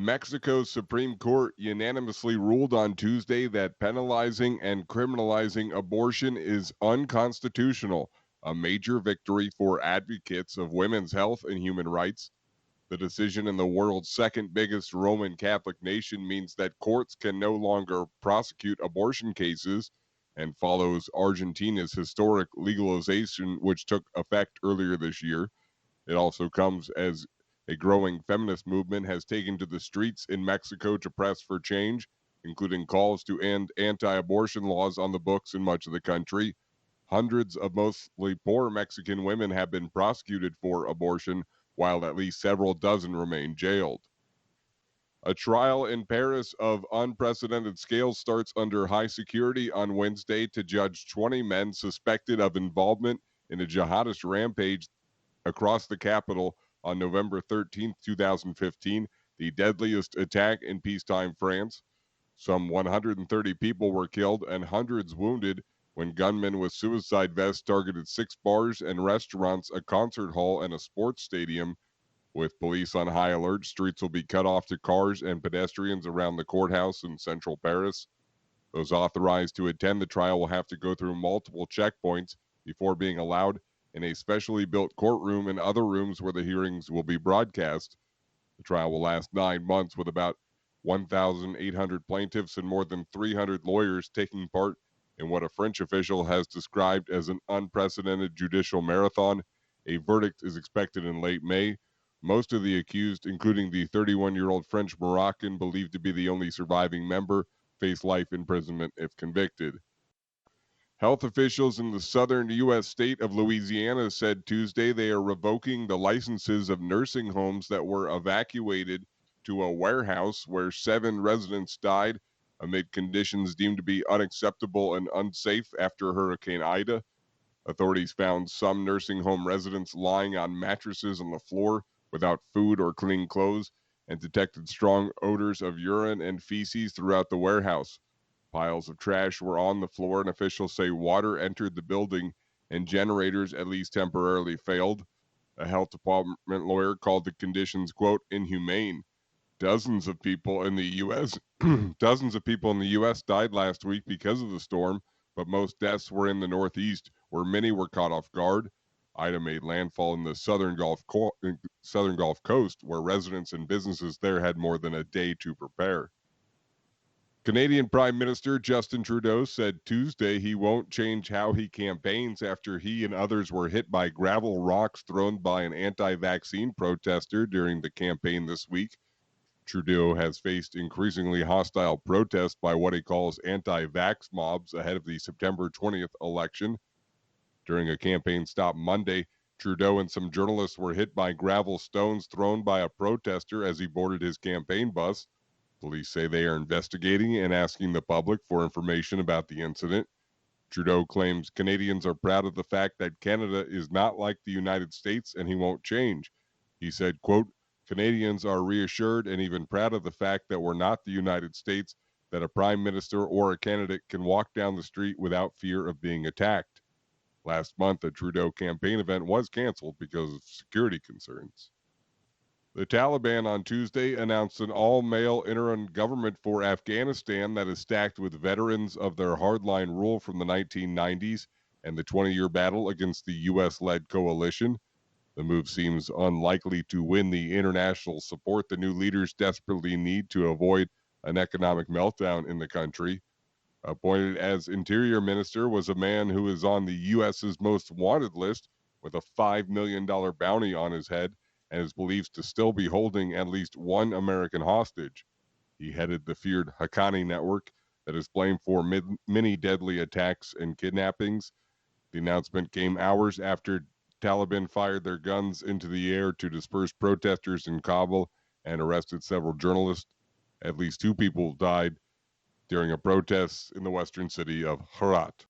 Mexico's Supreme Court unanimously ruled on Tuesday that penalizing and criminalizing abortion is unconstitutional, a major victory for advocates of women's health and human rights. The decision in the world's second biggest Roman Catholic nation means that courts can no longer prosecute abortion cases and follows Argentina's historic legalization, which took effect earlier this year. It also comes as a growing feminist movement has taken to the streets in Mexico to press for change, including calls to end anti abortion laws on the books in much of the country. Hundreds of mostly poor Mexican women have been prosecuted for abortion, while at least several dozen remain jailed. A trial in Paris of unprecedented scale starts under high security on Wednesday to judge 20 men suspected of involvement in a jihadist rampage across the capital on November 13th, 2015, the deadliest attack in peacetime France. Some 130 people were killed and hundreds wounded when gunmen with suicide vests targeted 6 bars and restaurants, a concert hall, and a sports stadium. With police on high alert, streets will be cut off to cars and pedestrians around the courthouse in central Paris. Those authorized to attend the trial will have to go through multiple checkpoints before being allowed in a specially built courtroom and other rooms where the hearings will be broadcast. The trial will last 9 months with about 1,800 plaintiffs and more than 300 lawyers taking part in what a French official has described as an unprecedented judicial marathon. A verdict is expected in late May. Most of the accused, including the 31-year-old French Moroccan believed to be the only surviving member, face life imprisonment if convicted. Health officials in the southern U.S. state of Louisiana said Tuesday they are revoking the licenses of nursing homes that were evacuated to a warehouse where 7 residents died amid conditions deemed to be unacceptable and unsafe after Hurricane Ida. Authorities found some nursing home residents lying on mattresses on the floor without food or clean clothes and detected strong odors of urine and feces throughout the warehouse. Piles of trash were on the floor, and officials say water entered the building and generators at least temporarily failed. A health department lawyer called the conditions, quote, inhumane. Dozens of people in the U.S. dozens of people in the U.S. died last week because of the storm, but most deaths were in the Northeast, where many were caught off guard. Ida made landfall in the southern Gulf Coast, where residents and businesses there had more than a day to prepare. Canadian Prime Minister Justin Trudeau said Tuesday he won't change how he campaigns after he and others were hit by gravel rocks thrown by an anti-vaccine protester during the campaign this week. Trudeau has faced increasingly hostile protests by what he calls anti-vax mobs ahead of the September 20th election. During a campaign stop Monday, Trudeau and some journalists were hit by gravel stones thrown by a protester as he boarded his campaign bus. Police say they are investigating and asking the public for information about the incident. Trudeau claims Canadians are proud of the fact that Canada is not like the United States and he won't change. He said, quote, Canadians are reassured and even proud of the fact that we're not the United States, that a prime minister or a candidate can walk down the street without fear of being attacked. Last month, a Trudeau campaign event was canceled because of security concerns. The Taliban on Tuesday announced an all-male interim government for Afghanistan that is stacked with veterans of their hardline rule from the 1990s and the 20-year battle against the U.S.-led coalition. The move seems unlikely to win the international support the new leaders desperately need to avoid an economic meltdown in the country. Appointed as Interior Minister was a man who is on the U.S.'s most wanted list with a $5 million bounty on his head and is believed to still be holding at least one American hostage. He headed the feared Haqqani network that is blamed for many deadly attacks and kidnappings. The announcement came hours after Taliban fired their guns into the air to disperse protesters in Kabul and arrested several journalists. At least 2 people died during a protest in the western city of Herat.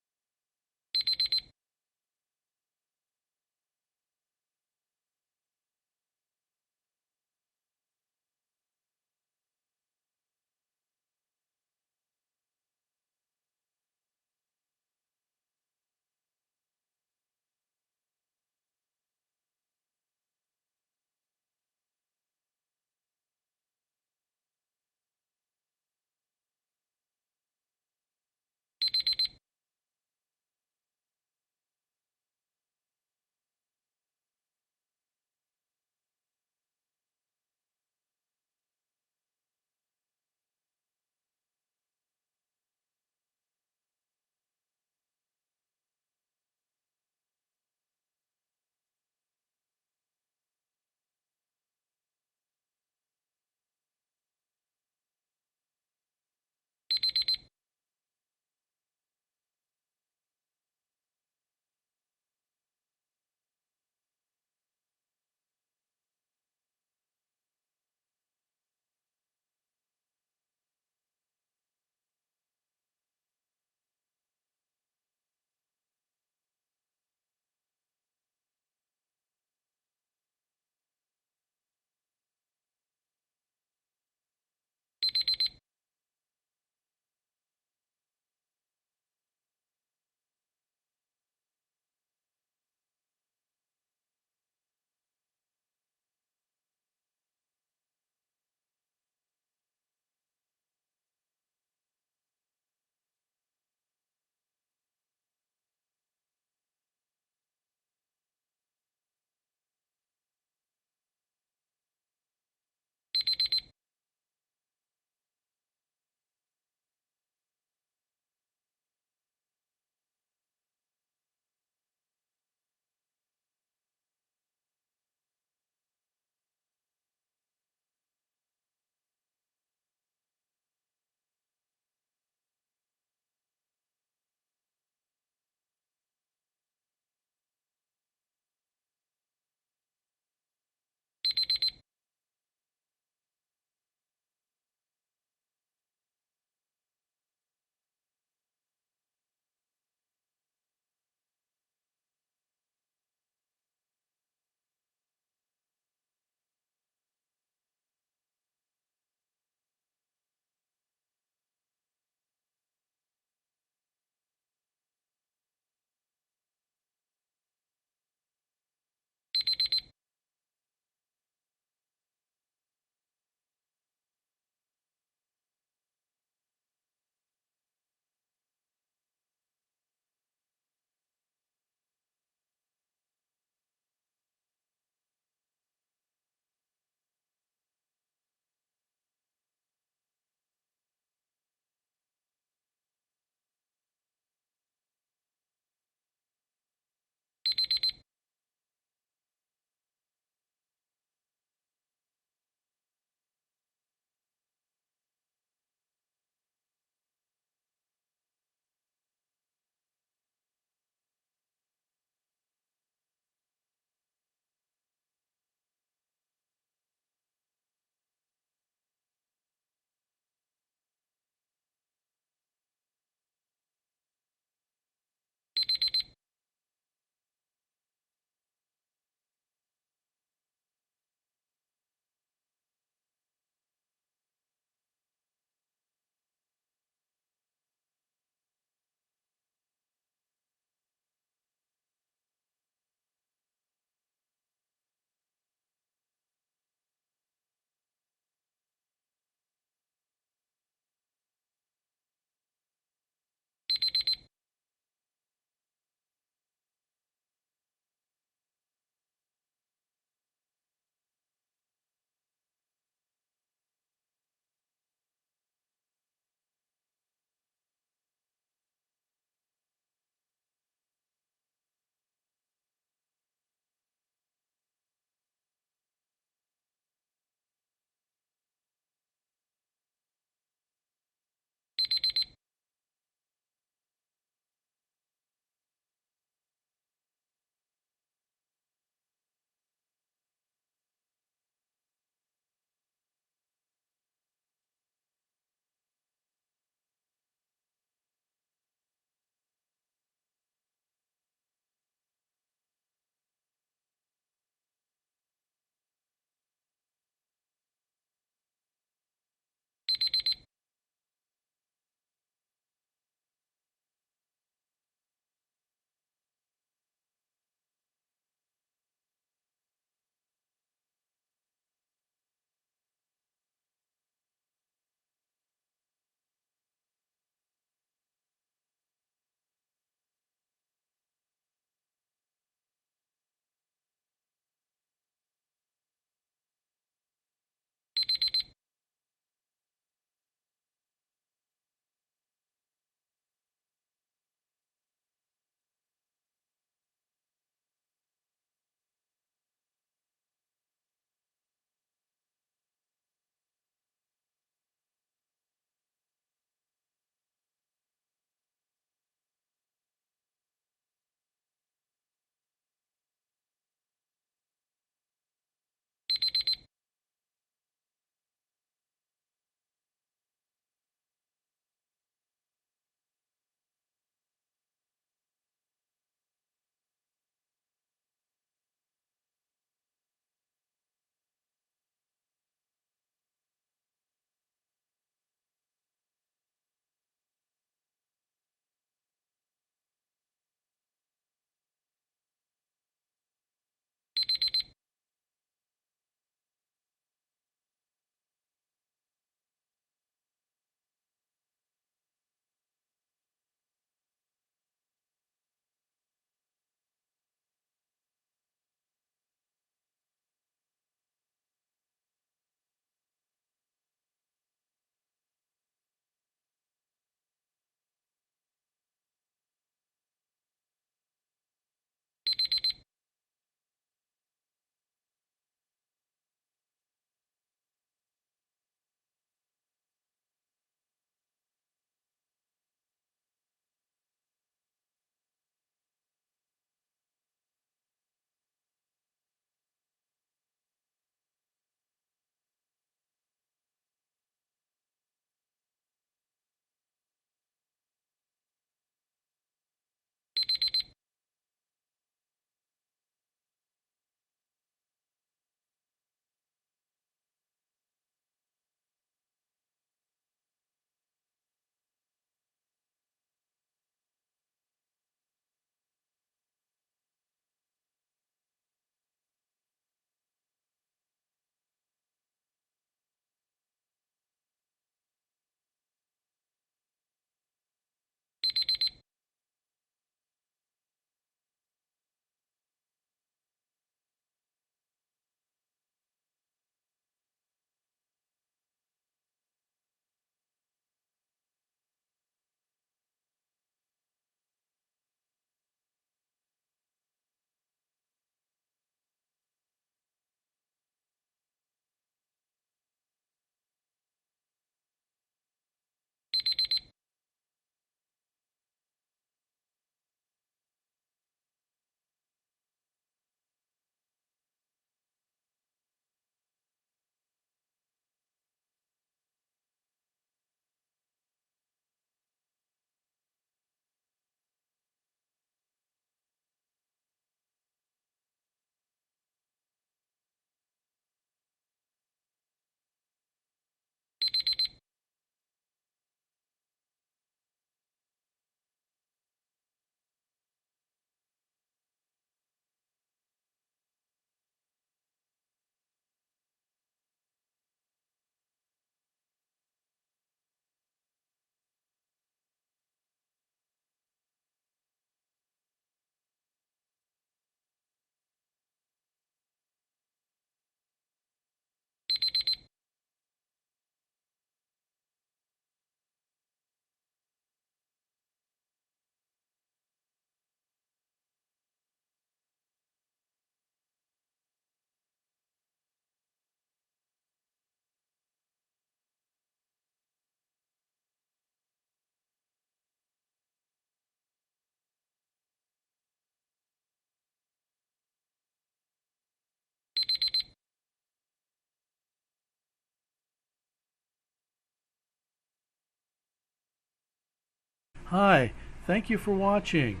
Hi, thank you for watching.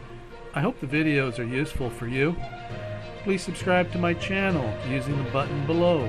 I hope the videos are useful for you. Please subscribe to my channel using the button below.